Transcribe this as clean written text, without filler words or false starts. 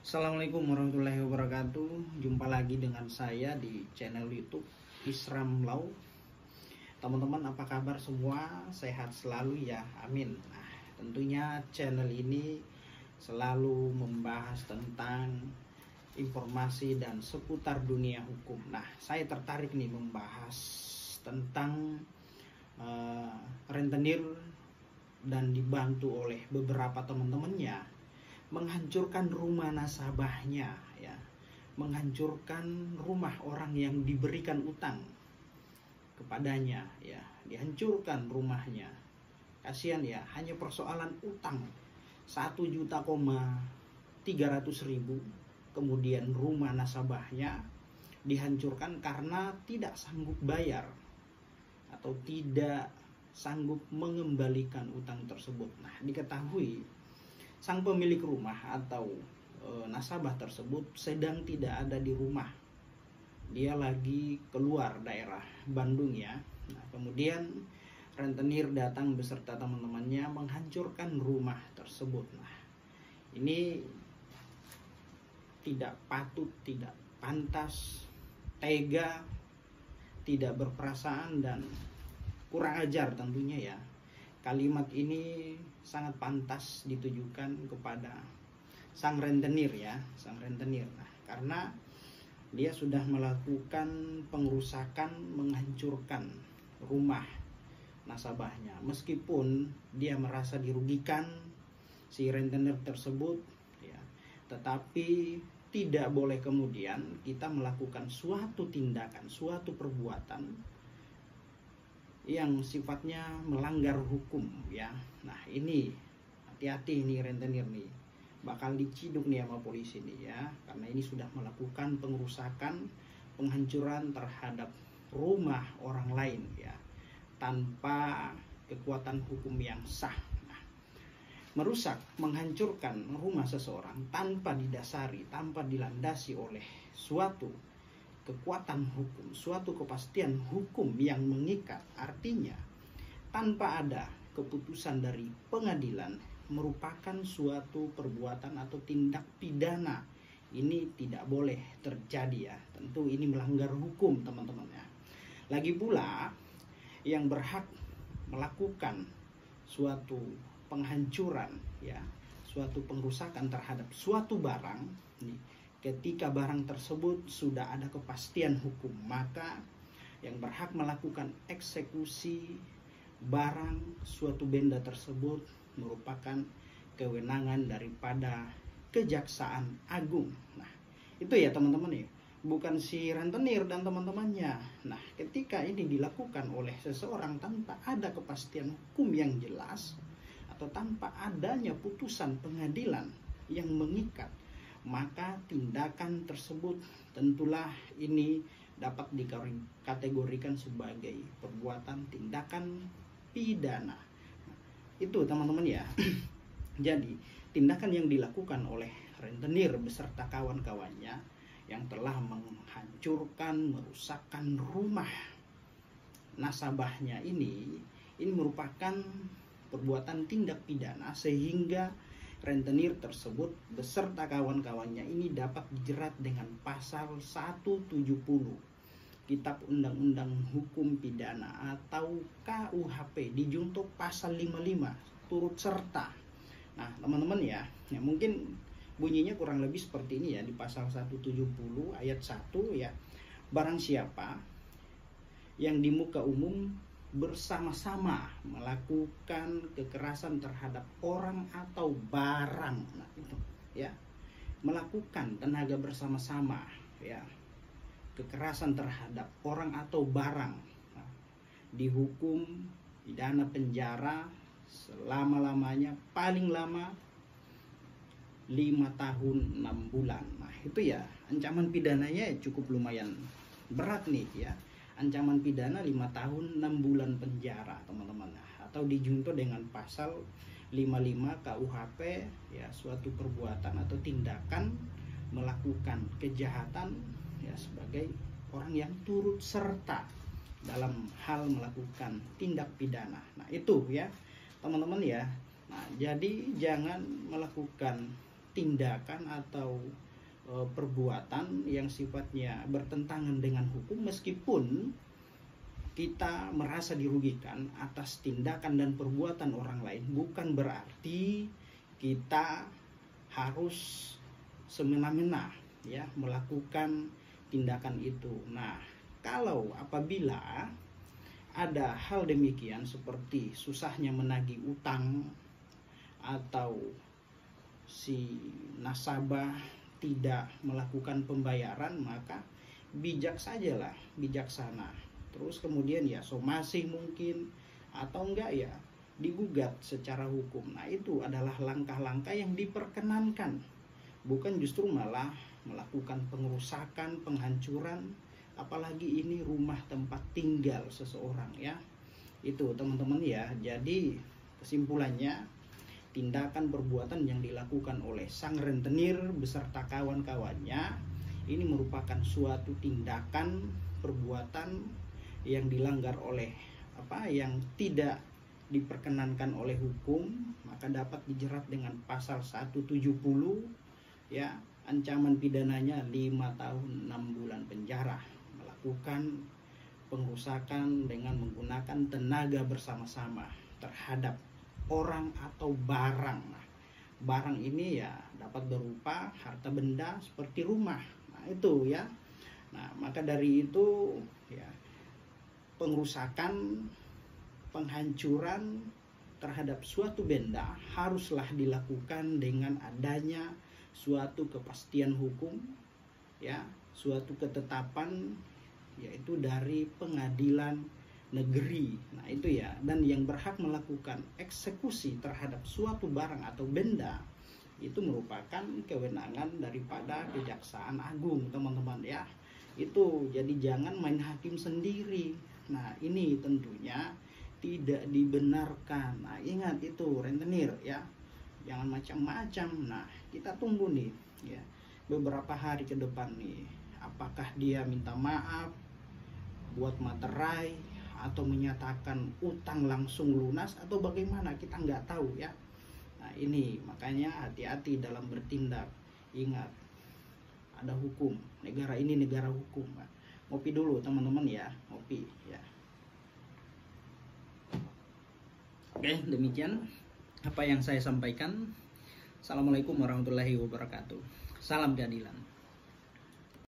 Assalamualaikum warahmatullahi wabarakatuh. Jumpa lagi dengan saya di channel YouTube Isram Lau. Teman-teman, apa kabar semua? Sehat selalu ya, amin. Nah, tentunya channel ini selalu membahas tentang informasi dan seputar dunia hukum. Nah, saya tertarik nih membahas tentang rentenir dan dibantu oleh beberapa teman-temannya menghancurkan rumah nasabahnya, ya, menghancurkan rumah orang yang diberikan utang kepadanya, ya, dihancurkan rumahnya. Kasihan ya, hanya persoalan utang 1.300.000, kemudian rumah nasabahnya dihancurkan karena tidak sanggup bayar atau tidak sanggup mengembalikan utang tersebut. Nah, diketahui sang pemilik rumah atau nasabah tersebut sedang tidak ada di rumah. Dia lagi keluar daerah Bandung ya. Nah, kemudian rentenir datang beserta teman-temannya menghancurkan rumah tersebut. Nah, ini tidak patut, tidak pantas, tega, tidak berperasaan dan kurang ajar tentunya ya. Kalimat ini sangat pantas ditujukan kepada sang rentenir ya, sang rentenir. Nah, karena dia sudah melakukan pengerusakan, menghancurkan rumah nasabahnya. Meskipun dia merasa dirugikan si rentenir tersebut ya, tetapi tidak boleh kemudian kita melakukan suatu tindakan, suatu perbuatan yang sifatnya melanggar hukum ya. Nah, ini hati-hati nih rentenir nih, bakal diciduk nih sama polisi nih ya, karena ini sudah melakukan pengerusakan, penghancuran terhadap rumah orang lain ya, tanpa kekuatan hukum yang sah. Nah, merusak, menghancurkan rumah seseorang tanpa didasari, tanpa dilandasi oleh suatu kekuatan hukum, suatu kepastian hukum yang mengikat, artinya tanpa ada keputusan dari pengadilan, merupakan suatu perbuatan atau tindak pidana. Ini tidak boleh terjadi ya. Tentu ini melanggar hukum teman-teman ya. Lagi pula yang berhak melakukan suatu penghancuran ya, suatu pengrusakan terhadap suatu barang nih, ketika barang tersebut sudah ada kepastian hukum, maka yang berhak melakukan eksekusi barang suatu benda tersebut merupakan kewenangan daripada Kejaksaan Agung. Nah, itu ya teman-teman ya, bukan si rentenir dan teman-temannya. Nah, ketika ini dilakukan oleh seseorang tanpa ada kepastian hukum yang jelas atau tanpa adanya putusan pengadilan yang mengikat, maka tindakan tersebut tentulah ini dapat dikategorikan sebagai perbuatan tindakan pidana. Itu teman-teman ya. Jadi tindakan yang dilakukan oleh rentenir beserta kawan-kawannya yang telah menghancurkan, merusakkan rumah nasabahnya ini merupakan perbuatan tindak pidana, sehingga rentenir tersebut beserta kawan-kawannya ini dapat dijerat dengan pasal 170 Kitab Undang-Undang Hukum Pidana atau KUHP, dijuntuk pasal 55 turut serta. Nah, teman-teman ya, mungkin bunyinya kurang lebih seperti ini ya, di pasal 170 ayat 1 ya. Barang siapa yang di muka umum bersama-sama melakukan kekerasan terhadap orang atau barang, nah itu ya, melakukan tenaga bersama-sama ya, kekerasan terhadap orang atau barang, nah, dihukum pidana penjara selama-lamanya, paling lama 5 tahun 6 bulan. Nah, itu ya, ancaman pidananya cukup lumayan berat nih ya. Ancaman pidana 5 tahun 6 bulan penjara teman-teman, atau dijuntuh dengan pasal 55 KUHP ya, suatu perbuatan atau tindakan melakukan kejahatan ya sebagai orang yang turut serta dalam hal melakukan tindak pidana. Nah, itu ya teman-teman ya. Nah, jadi jangan melakukan tindakan atau perbuatan yang sifatnya bertentangan dengan hukum, meskipun kita merasa dirugikan atas tindakan dan perbuatan orang lain, bukan berarti kita harus semena-mena ya melakukan tindakan itu. Nah, kalau apabila ada hal demikian seperti susahnya menagih utang atau si nasabah tidak melakukan pembayaran, maka bijaksana. Terus kemudian ya somasi mungkin, atau enggak ya digugat secara hukum. Nah, itu adalah langkah-langkah yang diperkenankan, bukan justru malah melakukan pengerusakan, penghancuran, apalagi ini rumah tempat tinggal seseorang ya. Itu teman-teman ya. Jadi kesimpulannya, tindakan perbuatan yang dilakukan oleh sang rentenir beserta kawan-kawannya ini merupakan suatu tindakan perbuatan yang dilanggar oleh yang tidak diperkenankan oleh hukum, maka dapat dijerat dengan pasal 170 ya, ancaman pidananya 5 tahun 6 bulan penjara. Melakukan pengerusakan dengan menggunakan tenaga bersama-sama terhadap orang atau barang. Nah, barang ini ya dapat berupa harta benda seperti rumah. Nah, itu ya. Nah, maka dari itu ya, pengerusakan, penghancuran terhadap suatu benda haruslah dilakukan dengan adanya suatu kepastian hukum ya, suatu ketetapan, yaitu dari pengadilan negeri. Nah, itu ya, dan yang berhak melakukan eksekusi terhadap suatu barang atau benda itu merupakan kewenangan daripada Kejaksaan Agung, teman-teman ya. Itu jadi jangan main hakim sendiri. Nah, ini tentunya tidak dibenarkan. Nah, ingat itu rentenir ya, jangan macam-macam. Nah, kita tunggu nih ya beberapa hari ke depan nih, apakah dia minta maaf, buat materai, atau menyatakan utang langsung lunas, atau bagaimana, kita nggak tahu ya. Nah, ini makanya hati-hati dalam bertindak. Ingat, ada hukum, negara ini negara hukum. Ngopi dulu teman-teman ya, ngopi ya. Oke, demikian apa yang saya sampaikan. Assalamualaikum warahmatullahi wabarakatuh. Salam keadilan.